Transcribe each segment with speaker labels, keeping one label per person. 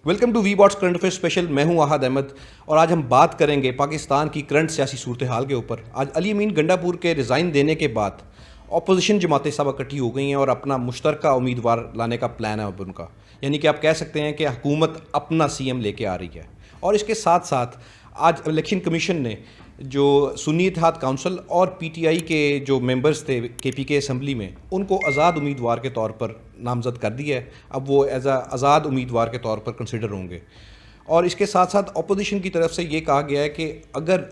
Speaker 1: Welcome to وی باٹس current affair special. میں ہوں احد احمد اور آج ہم بات کریں گے پاکستان کی کرنٹ سیاسی صورتحال کے اوپر. آج علی امین گنڈا پور کے ریزائن دینے کے بعد اپوزیشن جماعتیں سب اکٹھی ہو گئی ہیں اور اپنا مشترکہ امیدوار لانے کا پلان ہے اب ان کا. یعنی کہ آپ کہہ سکتے ہیں کہ حکومت اپنا سی ایم لے کے آ رہی ہے. اور اس کے ساتھ ساتھ آج الیکشن کمیشن نے جو سنی اتحاد کونسل اور پی ٹی آئی کے جو ممبرز تھے کے پی کے اسمبلی میں ان کو آزاد امیدوار کے طور پر نامزد کر دیا ہے. اب وہ ایز اے آزاد امیدوار کے طور پر کنسیڈر ہوں گے. اور اس کے ساتھ ساتھ اپوزیشن کی طرف سے یہ کہا گیا ہے کہ اگر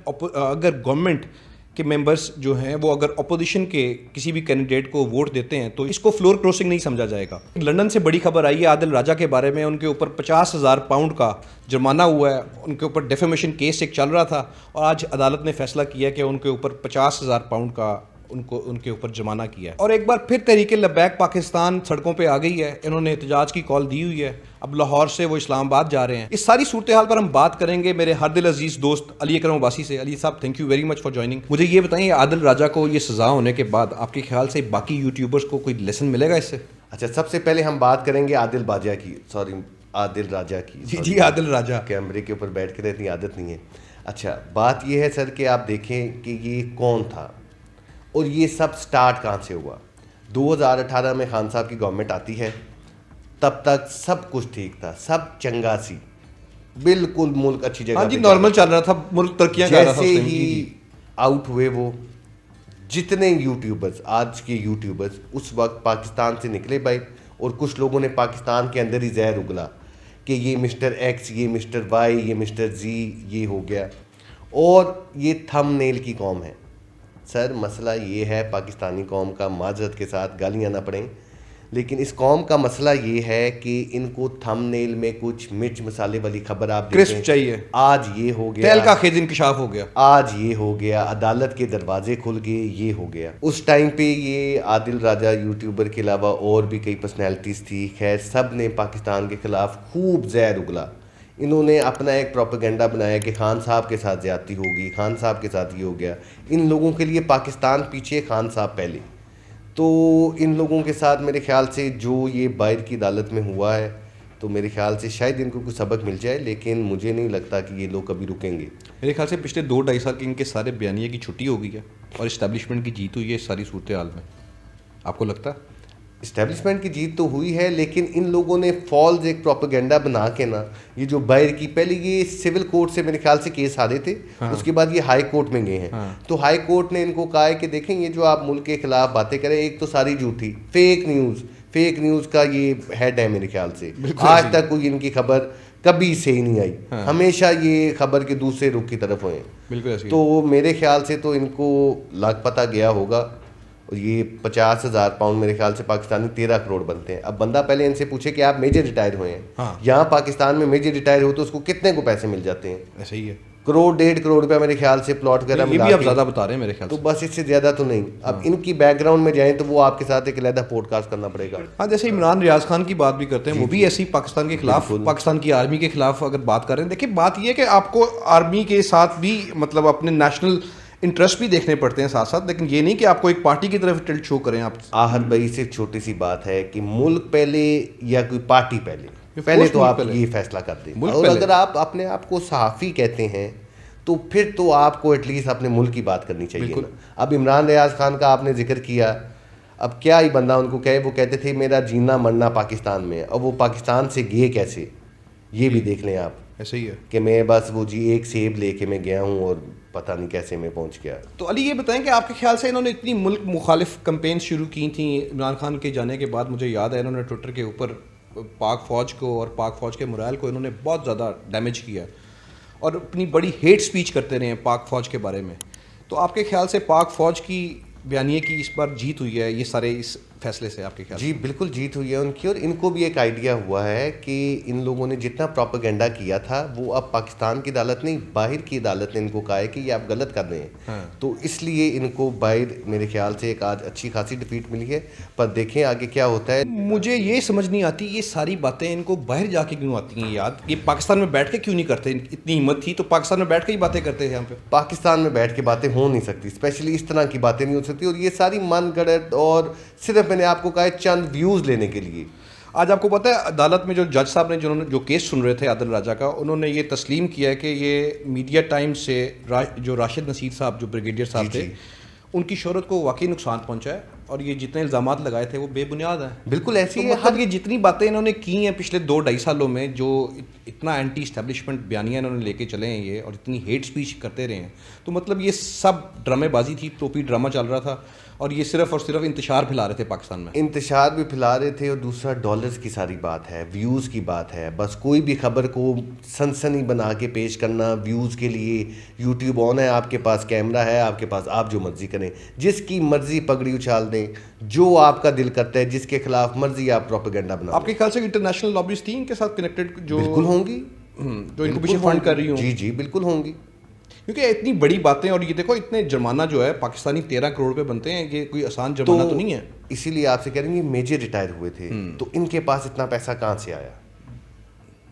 Speaker 1: گورنمنٹ کے ممبرز جو ہیں وہ اگر اپوزیشن کے کسی بھی کینڈیڈیٹ کو ووٹ دیتے ہیں تو اس کو فلور کروسنگ نہیں سمجھا جائے گا. لندن سے بڑی خبر آئی ہے عادل راجہ کے بارے میں. ان کے اوپر 50,000 پاؤنڈ کا جرمانہ ہوا ہے. ان کے اوپر ڈیفیمیشن کیس ایک چل رہا تھا اور آج عدالت نے فیصلہ کیا کہ ان کے اوپر 50,000 پاؤنڈ کا ان کے اوپر جرمانہ کیا ہے. اور ایک بار پھر تحریک لبیک پاکستان سڑکوں پہ آ گئی ہے. انہوں نے احتجاج کی کال دی ہوئی ہے. اب لاہور سے وہ اسلام آباد جا رہے ہیں. اس ساری صورتحال پر ہم بات کریں گے میرے ہر دل عزیز دوست علی اکرم عباسی سے. علی صاحب thank you very much for joining. مجھے یہ بتائیں عادل راجہ کو یہ سزا ہونے کے بعد آپ کے خیال سے باقی یوٹیوبرز کو کوئی لیسن ملے گا اس سے؟
Speaker 2: اچھا، سب سے پہلے ہم بات کریں گے عادل راجہ کی.
Speaker 1: جی عادل راجہ.
Speaker 2: کیمرے کے اوپر بیٹھ کے اتنی عادت نہیں ہے. اچھا، بات یہ ہے سر کہ آپ دیکھیں کہ یہ کون تھا اور یہ سب سٹارٹ کہاں سے ہوا. 2018 میں خان صاحب کی گورنمنٹ آتی ہے. تب تک سب کچھ ٹھیک تھا, سب چنگا سی, بالکل ملک اچھی جگہ.
Speaker 1: ہاں جی, نارمل چل رہا تھا, ملک ترقیاں کر رہا تھا.
Speaker 2: جیسے ہی آؤٹ ہوئے وہ جتنے یوٹیوبرز, آج کے یوٹیوبرز, اس وقت پاکستان سے نکلے باہر, اور کچھ لوگوں نے پاکستان کے اندر ہی زہر اگلا کہ یہ مسٹر ایکس, یہ مسٹر وائی, یہ مسٹر زی, یہ ہو گیا. اور یہ تھم نیل کی قوم ہے. سر مسئلہ یہ ہے پاکستانی قوم کا, معذرت کے ساتھ گالیاں نہ پڑیں, لیکن اس قوم کا مسئلہ یہ ہے کہ ان کو تھم نیل میں کچھ مرچ مسالے والی خبر آپ
Speaker 1: کرسپ چاہیے.
Speaker 2: آج یہ ہو گیا,
Speaker 1: تیل کا خیز انکشاف ہو گیا,
Speaker 2: آج یہ ہو گیا, عدالت کے دروازے کھل گئے, یہ ہو گیا. اس ٹائم پہ یہ عادل راجہ یوٹیوبر کے علاوہ اور بھی کئی پرسنالٹیز تھی, خیر سب نے پاکستان کے خلاف خوب زہر اگلا. انہوں نے اپنا ایک پروپیگنڈا بنایا کہ خان صاحب کے ساتھ زیادتی ہوگی, خان صاحب کے ساتھ یہ ہو گیا. ان لوگوں کے لیے پاکستان پیچھے, خان صاحب پہلے. تو ان لوگوں کے ساتھ میرے خیال سے جو یہ باہر کی عدالت میں ہوا ہے, تو میرے خیال سے شاید ان کو کچھ سبق مل جائے, لیکن مجھے نہیں لگتا کہ یہ لوگ کبھی رکیں گے.
Speaker 1: میرے خیال سے پچھلے 2-2.5 سال کے ان کے سارے بیانیے کی چھٹی ہو گئی ہے اور اسٹیبلشمنٹ کی جیت ہوئی ہے اس ساری صورتحال میں. آپ کو لگتا ہے
Speaker 2: اسٹیبلشمنٹ کی جیت تو ہوئی ہے, لیکن ان لوگوں نے فالز ایک پروپیگنڈا بنا کے نا, یہ جو باہر کی, پہلے یہ سول کورٹ سے میرے خیال سے کیس ہارے تھے, اس کے بعد یہ ہائی کورٹ میں گئے ہیں. تو ہائی کورٹ نے ان کو کہا ہے کہ دیکھیں یہ جو آپ ملک کے خلاف باتیں کریں, ایک تو ساری جھوٹی فیک نیوز کا یہ ہیڈ ہے میرے خیال سے. آج تک کوئی ان کی خبر کبھی صحیح نہیں آئی, ہمیشہ یہ خبر کے دوسرے رخ کی طرف ہوئے. تو میرے خیال سے تو ان کو لگ پتہ گیا ہوگا. اور یہ 50,000 پاؤنڈ میرے خیال سے پاکستانی 13 کروڑ بنتے ہیں. اب بندہ پہلے ان سے پوچھے کہ آپ میجر ریٹائر ہوئے ہیں, یہاں پاکستان میں میجر ریٹائر ہو تو اس کو کتنے کو پیسے مل جاتے ہیں؟
Speaker 1: ایسے ہی ہے,
Speaker 2: 1.5 کروڑ روپیہ میرے خیال سے پلاٹ وغیرہ
Speaker 1: میں. یہ بھی آپ زیادہ بتا رہے ہیں میرے خیال سے,
Speaker 2: تو بس اس سے زیادہ تو نہیں. اب ان کی بیک گراؤنڈ میں جائیں تو وہ آپ کے ساتھ ایک علیحدہ پوڈ کاسٹ کرنا پڑے گا.
Speaker 1: ہاں, جیسے عمران ریاض خان کی بات بھی کرتے ہیں, وہ بھی ایسی پاکستان کے خلاف, پاکستان کی آرمی کے خلاف اگر بات کر رہے ہیں. دیکھیں بات یہ ہے کہ آپ کو آرمی کے ساتھ بھی مطلب اپنے نیشنل انٹرسٹ بھی دیکھنے پڑتے ہیں ساتھ ساتھ, لیکن یہ نہیں کہ آپ کو ایک پارٹی کی طرف ٹلٹ شو کریں. آپ
Speaker 2: آہد بھائی سے چھوٹی سی بات ہے کہ ملک پہلے یا کوئی پارٹی پہلے تو آپ یہ فیصلہ کر دیں. اور اگر آپ اپنے آپ کو صحافی کہتے ہیں تو پھر تو آپ کو ایٹ لیسٹ اپنے ملک کی بات کرنی چاہیے. اب عمران ریاض خان کا آپ نے ذکر کیا, اب کیا ہی بندہ ان کو کہے, وہ کہتے تھے میرا جینا مرنا پاکستان میں, اور وہ پاکستان سے گئے کیسے, یہ بھی دیکھ لیں آپ. ایسے ہی ہے کہ میں بس وہ ایک سیب لے کے میں گیا ہوں اور پتہ نہیں کیسے میں پہنچ گیا.
Speaker 1: تو علی یہ بتائیں کہ آپ کے خیال سے انہوں نے اتنی ملک مخالف کمپین شروع کی تھیں عمران خان کے جانے کے بعد, مجھے یاد ہے انہوں نے ٹویٹر کے اوپر پاک فوج کو اور پاک فوج کے مرائل کو انہوں نے بہت زیادہ ڈیمیج کیا اور اپنی بڑی ہیٹ سپیچ کرتے رہے ہیں پاک فوج کے بارے میں. تو آپ کے خیال سے پاک فوج کی بیانیے کی اس بار جیت ہوئی ہے یہ سارے اس فیصلے سے آپ کے خیال؟
Speaker 2: جی بالکل جیت ہوئی ہے ان کی, اور ان کو بھی ایک آئیڈیا ہوا ہے کہ ان لوگوں نے جتنا پروپیگنڈا کیا تھا وہ اب پاکستان کی عدالت نہیں, باہر کی عدالت نے ان کو کہا ہے کہ یہ آپ غلط کر رہے ہیں. تو اس لیے ان کو باہر میرے خیال سے ایک آج اچھی خاصی ڈیفیٹ ملی ہے, پر دیکھیں آگے کیا ہوتا ہے.
Speaker 1: مجھے یہ سمجھ نہیں آتی یہ ساری باتیں ان کو باہر جا کے کیوں آتی ہیں یاد, یہ پاکستان میں بیٹھ کے کیوں نہیں کرتے؟ اتنی ہمت تھی تو پاکستان میں بیٹھ کے ہی باتیں کرتے ہیں. یہاں پہ
Speaker 2: پاکستان میں بیٹھ کے باتیں ہو نہیں سکتی, اسپیشلی اس طرح کی باتیں نہیں ہو سکتی, اور یہ ساری من گڑت اور صرف میں نے آپ کو کہا ہے چند ویوز لینے کے لیے.
Speaker 1: آج آپ کو پتہ ہے عدالت میں جو جج صاحب نے جنہوں نے جو کیس سن رہے تھے عادل راجہ کا، انہوں نے یہ تسلیم کیا ہے کہ یہ میڈیا ٹائمز سے جو راشد نصیر صاحب جو بریگیڈیئر صاحب تھے ان کی شہرت کو واقعی نقصان پہنچا ہے، اور یہ جتنے الزامات لگائے تھے وہ بے بنیاد ہیں.
Speaker 2: بالکل ایسی ہے.
Speaker 1: مطلب یہ جتنی باتیں انہوں نے کی ہیں پچھلے 2-2.5 سالوں میں، جو اتنا اینٹی اسٹیبلشمنٹ بیانیہ انہوں نے لے کے چلے ہیں یہ، اور اتنی ہیٹ سپیچ کرتے رہے ہیں، تو مطلب یہ سب ڈرامے بازی تھی، ٹوپی ڈرامہ چل رہا تھا، اور یہ صرف اور صرف انتشار پھیلا رہے تھے پاکستان میں.
Speaker 2: انتشار بھی پھیلا رہے تھے، اور دوسرا ڈالرز کی ساری بات ہے، ویوز کی بات ہے. بس کوئی بھی خبر کو سنسنی بنا کے پیش کرنا ویوز کے لیے. یوٹیوب آن ہے، آپ کے پاس کیمرہ ہے، آپ کے پاس، آپ جو مرضی کریں، جس کی مرضی پگڑی اچھال دیں، جو آپ کا دل کرتا ہے، جس کے خلاف مرضی آپ پروپیگنڈا بنا.
Speaker 1: آپ کے خیال سے انٹرنیشنل لابیز تھیں ان کے ساتھ کنیکٹڈ جو
Speaker 2: بالکل ہوں گی،
Speaker 1: جو ان کو پیچھے فنڈ کر رہی ہوں؟
Speaker 2: جی جی بالکل ہوں گی.
Speaker 1: کیونکہ اتنی بڑی باتیں، اور یہ دیکھو اتنے جرمانہ جو ہے پاکستانی 13 کروڑ روپے بنتے ہیں، یہ کوئی آسان جرمانہ تو نہیں ہے.
Speaker 2: اسی لیے آپ سے کہہ رہے ہیں یہ میجر ریٹائر ہوئے تھے، تو ان کے پاس اتنا پیسہ کہاں سے آیا؟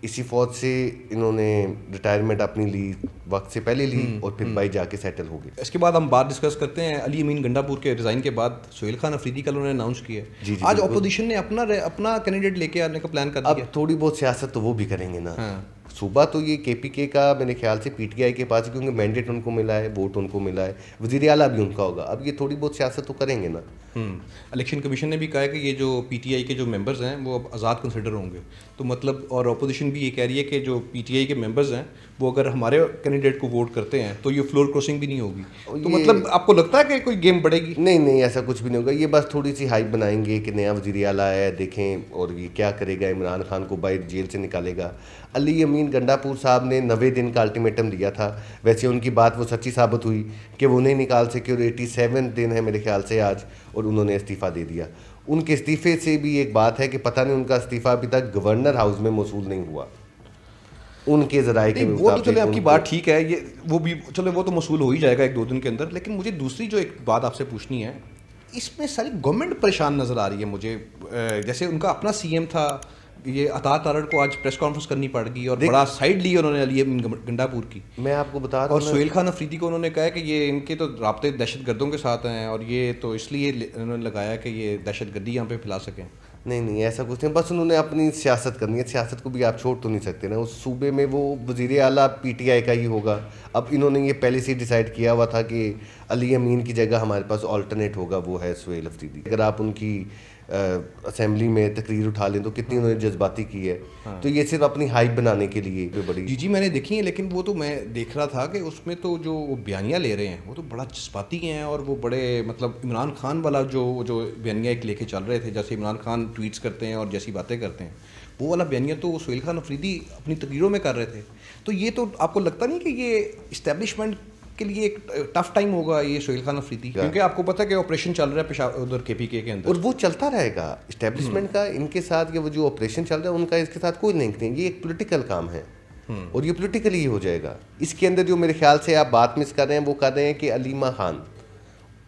Speaker 2: اسی فوج سے انہوں نے ریٹائرمنٹ اپنی لی، وقت سے پہلے لی، اور پھر بھائی جا کے سیٹل ہو گئے.
Speaker 1: اس کے بعد ہم بات ڈسکس کرتے ہیں علی امین گنڈا پور کے ریزائن کے بعد سہیل خان افریدی کا انہوں نے اناؤنس کیا ہے. آج اپوزیشن نے اپنا کینڈیڈیٹ لے کے آنے کا پلان کر دیا.
Speaker 2: اب تھوڑی بہت سیاست تو وہ بھی کریں گے نا. صوبہ تو یہ کے پی کے کا میرے خیال سے پی ٹی آئی کے پاس، کیونکہ مینڈیٹ ان کو ملا ہے، ووٹ ان کو ملا ہے، وزیر اعلیٰ بھی ان کا ہوگا. اب یہ تھوڑی بہت سیاست تو کریں گے نا.
Speaker 1: الیکشن کمیشن نے بھی کہا ہے کہ یہ جو پی ٹی آئی کے جو ممبرز ہیں وہ اب آزاد کنسیڈر ہوں گے. تو مطلب، اور اپوزیشن بھی یہ کہہ رہی ہے کہ جو پی ٹی آئی کے ممبرز ہیں وہ اگر ہمارے کینڈیڈیٹ کو ووٹ کرتے ہیں تو یہ فلور کراسنگ بھی نہیں ہوگی. تو مطلب آپ کو لگتا ہے کہ کوئی گیم بڑھے گی؟
Speaker 2: نہیں ایسا کچھ بھی نہیں ہوگا. یہ بس تھوڑی سی ہائپ بنائیں گے کہ نیا وزیر اعلیٰ ہے، دیکھیں، اور یہ کیا کرے گا، عمران خان کو باہر جیل سے نکالے گا. علی امین گنڈا پور صاحب نے 90 دن کا الٹیمیٹم دیا تھا. ویسے ان کی بات وہ سچی ثابت ہوئی کہ وہ نہیں نکال سکے، اور 87 دن ہے میرے خیال سے آج، اور انہوں نے استعفیٰ دے دیا. ان کے استعفے سے بھی ایک بات ہے کہ پتہ نہیں ان کا استعفیٰ ابھی تک گورنر ہاؤس میں موصول نہیں ہوا. ان کے ذرائع کے
Speaker 1: وہ تو چلے آپ کی بات ٹھیک ہے، یہ وہ بھی چلے وہ تو موصول ہو ہی جائے گا 1-2 دن کے اندر. لیکن مجھے دوسری جو ایک بات آپ سے پوچھنی ہے، اس میں ساری گورنمنٹ پریشان نظر آ رہی ہے مجھے. جیسے ان کا اپنا سی ایم تھا، یہ عطا تارڑ کو آج پریس کانفرنس کرنی پڑ گئی، اور بڑا سائڈ لی انہوں نے علی امین گنڈا پور کی.
Speaker 2: میں آپ کو بتا رہا ہوں،
Speaker 1: اور سہیل خان افریدی کو انہوں نے کہا کہ یہ ان کے تو رابطے دہشت گردوں کے ساتھ ہیں، اور یہ تو اس لیے انہوں نے لگایا کہ یہ دہشت گردی یہاں پہ پھیلا سکیں.
Speaker 2: نہیں ایسا کچھ نہیں. بس انہوں نے اپنی سیاست کرنی ہے. سیاست کو بھی آپ چھوڑ تو نہیں سکتے نا. اس صوبے میں وہ وزیر اعلیٰ پی ٹی آئی کا ہی ہوگا. اب انہوں نے یہ پہلے سے ڈیسائیڈ کیا ہوا تھا کہ علی امین کی جگہ ہمارے پاس آلٹرنیٹ ہوگا، وہ ہے سہیل افریدی. اگر آپ ان کی اسمبلی میں تقریر اٹھا لیں تو کتنی انہوں نے جذباتی کی ہے. تو یہ صرف اپنی ہائپ بنانے کے لیے بڑی.
Speaker 1: جی میں نے دیکھی ہیں، لیکن وہ تو میں دیکھ رہا تھا کہ اس میں تو جو وہ بیانیہ لے رہے ہیں وہ تو بڑا جذباتی ہیں، اور وہ بڑے مطلب عمران خان والا جو بیانیہ ایک لے کے چل رہے تھے، جیسے عمران خان ٹویٹس کرتے ہیں اور جیسی باتیں کرتے ہیں، وہ والا بیانیہ تو سہیل خان افریدی اپنی تقریروں میں کر رہے تھے. تو یہ تو آپ کو لگتا نہیں کہ یہ اسٹیبلشمنٹ کے لیے ایک ٹف ٹائم ہوگا یہ سہیل خان افریدی؟ کیونکہ آپ کو پتہ ہے کہ آپریشن چل رہا ہے ادھر کے پی کے اندر،
Speaker 2: اور وہ چلتا رہے گا. اسٹیبلشمنٹ کا ان کے ساتھ، وہ جو آپریشن چل رہا ہے ان کا اس کے ساتھ کوئی لنک نہیں. یہ ایک پولیٹیکل کام ہے، اور یہ پولیٹیکلی ہی ہو جائے گا. اس کے اندر جو میرے خیال سے آپ بات مس کر رہے ہیں، وہ کر رہے ہیں کہ علیمہ خان،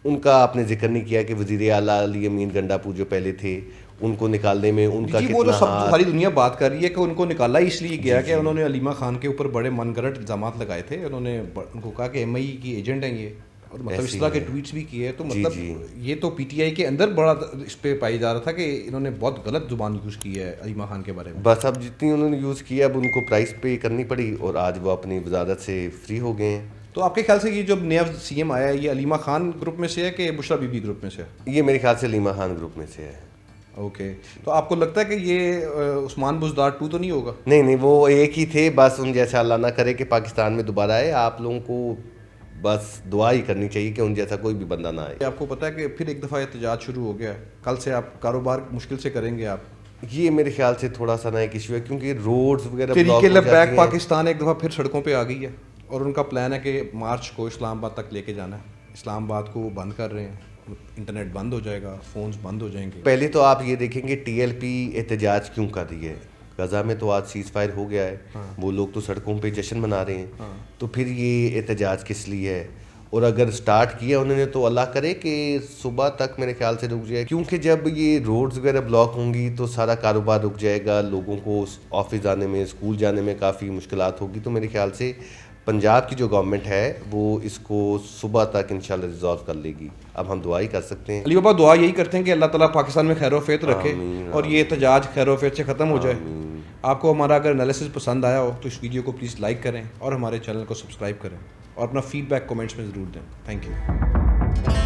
Speaker 2: ان کا آپ نے ذکر نہیں کیا کہ وزیر اعلیٰ علی امین گنڈا پور جو پہلے تھے، ان کو نکالنے میں ان کا
Speaker 1: وہ تو
Speaker 2: کتنا
Speaker 1: ساری دنیا بات کر رہی ہے کہ ان کو نکالا اس لیے گیا کہ انہوں نے علیمہ خان کے اوپر بڑے من گھڑت الزامات لگائے تھے. انہوں نے ان کو کہا کہ ایم آئی کی ایجنٹ ہیں یہ، اور مطلب اس طرح کے ٹویٹس بھی کیے. تو مطلب یہ تو پی ٹی آئی کے اندر بڑا اس پہ پائی جا رہا تھا کہ انہوں نے بہت غلط زبان یوز کی ہے علیمہ خان کے بارے میں.
Speaker 2: بس اب جتنی انہوں نے یوز کی، اب ان کو پرائس پے کرنی پڑی، اور آج وہ اپنی وزارت سے فری ہو گئے ہیں.
Speaker 1: تو آپ کے خیال سے یہ جو نیا سی ایم آیا ہے، یہ علیمہ خان گروپ میں سے ہے کہ بشرا بی بی گروپ میں سے ہے؟
Speaker 2: یہ میرے خیال سے علیمہ خان گروپ میں سے ہے.
Speaker 1: اوکے. تو آپ کو لگتا ہے کہ یہ عثمان بزدار 2 تو نہیں ہوگا؟
Speaker 2: نہیں وہ ایک ہی تھے. بس ان جیسا اللہ نہ کرے کہ پاکستان میں دوبارہ آئے. آپ لوگوں کو بس دعا ہی کرنی چاہیے کہ ان جیسا کوئی بھی بندہ نہ آئے.
Speaker 1: آپ کو پتہ ہے کہ پھر ایک دفعہ احتجاج شروع ہو گیا ہے. کل سے آپ کاروبار مشکل سے کریں گے آپ.
Speaker 2: یہ میرے خیال سے تھوڑا سا نہ ایک ایشو ہے، کیونکہ روڈز وغیرہ
Speaker 1: تحریک لبیک پاکستان ایک دفعہ پھر سڑکوں پہ آ گئی ہے، اور ان کا پلان ہے کہ مارچ کو اسلام آباد تک لے کے جانا ہے. اسلام آباد کو وہ بند کر رہے ہیں، انٹرنیٹ بند ہو جائے گا، فونز بند ہو جائیں گے.
Speaker 2: پہلے تو آپ یہ دیکھیں گے ٹی ایل پی احتجاج کیوں کر رہی ہے. غزہ میں تو آج سیز فائر ہو گیا ہے، وہ لوگ تو سڑکوں پہ جشن منا رہے ہیں. تو پھر یہ احتجاج کس لیے ہے؟ اور اگر سٹارٹ کیا انہوں نے تو اللہ کرے کہ صبح تک میرے خیال سے رک جائے، کیونکہ جب یہ روڈز وغیرہ بلاک ہوں گی تو سارا کاروبار رک جائے گا، لوگوں کو آفس جانے میں، اسکول جانے میں کافی مشکلات ہوگی. تو میرے خیال سے پنجاب کی جو گورنمنٹ ہے وہ اس کو صبح تک انشاءاللہ ریزالو کر لے گی. اب ہم دعا ہی کر سکتے ہیں.
Speaker 1: علی بابا دعا یہی کرتے ہیں کہ اللہ تعالیٰ پاکستان میں خیر و عافیت رکھے اور یہ احتجاج خیر و عافیت سے ختم ہو جائے. آپ کو ہمارا اگر انالیسس پسند آیا ہو تو اس ویڈیو کو پلیز لائک کریں اور ہمارے چینل کو سبسکرائب کریں اور اپنا فیڈ بیک کمنٹس میں ضرور دیں. Thank you.